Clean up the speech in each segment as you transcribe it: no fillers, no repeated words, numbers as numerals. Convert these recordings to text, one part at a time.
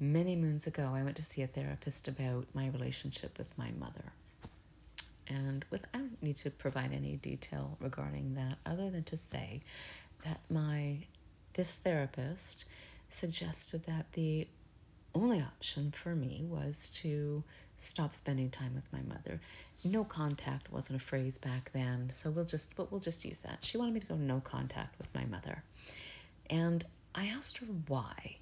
Many moons ago, I went to see a therapist about my relationship with my mother. And I don't need to provide any detail regarding that other than to say that this therapist suggested that the only option for me was to stop spending time with my mother. No contact wasn't a phrase back then, so we'll just use that. She wanted me to go no contact with my mother. And I asked her why.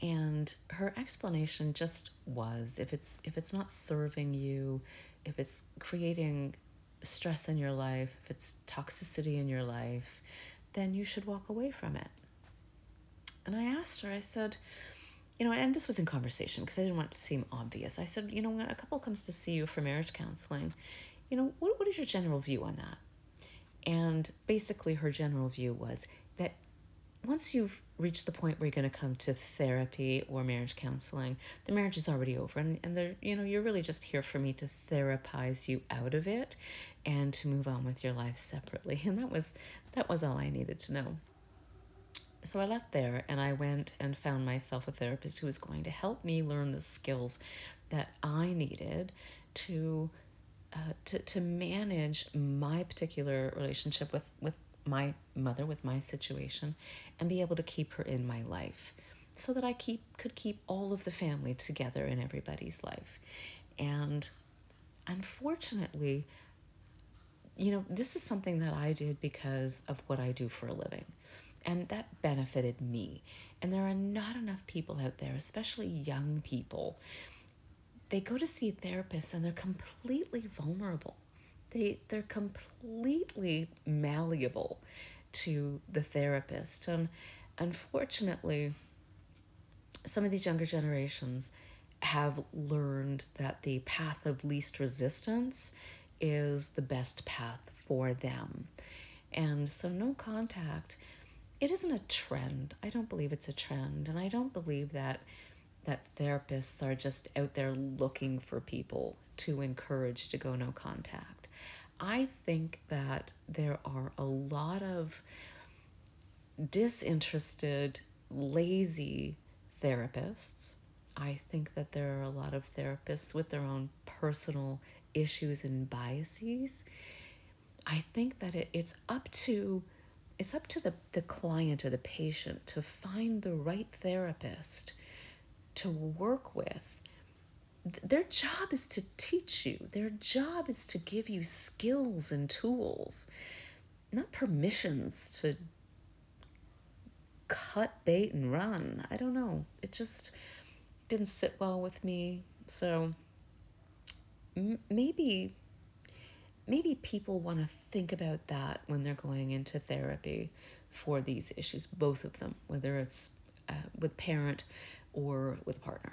And her explanation just was, if it's not serving you, if it's creating stress in your life, if it's toxicity in your life, then you should walk away from it. And I asked her, I said, and this was in conversation because I didn't want it to seem obvious. I said, when a couple comes to see you for marriage counseling, what is your general view on that? And basically her general view was that once you've reached the point where you're going to come to therapy or marriage counseling, the marriage is already over. And you're really just here for me to therapize you out of it and to move on with your life separately. And that was all I needed to know. So I left there and I went and found myself a therapist who was going to help me learn the skills that I needed to manage my particular relationship with my mother, with my situation, and be able to keep her in my life so that I could keep all of the family together in everybody's life. And unfortunately, this is something that I did because of what I do for a living. And that benefited me. And there are not enough people out there, especially young people. They go to see a therapist and they're completely vulnerable. They're completely malleable to the therapist. And unfortunately, some of these younger generations have learned that the path of least resistance is the best path for them. And so no contact, it isn't a trend. I don't believe it's a trend. And I don't believe that therapists are just out there looking for people to encourage to go no contact. I think that there are a lot of disinterested, lazy therapists. I think that there are a lot of therapists with their own personal issues and biases. I think that it's up to the client or the patient to find the right therapist to work with. Their job is to teach you. Their job is to give you skills and tools, not permissions to cut bait and run. I don't know. It just didn't sit well with me. So maybe people want to think about that when they're going into therapy for these issues, both of them, whether it's with parent or with partner.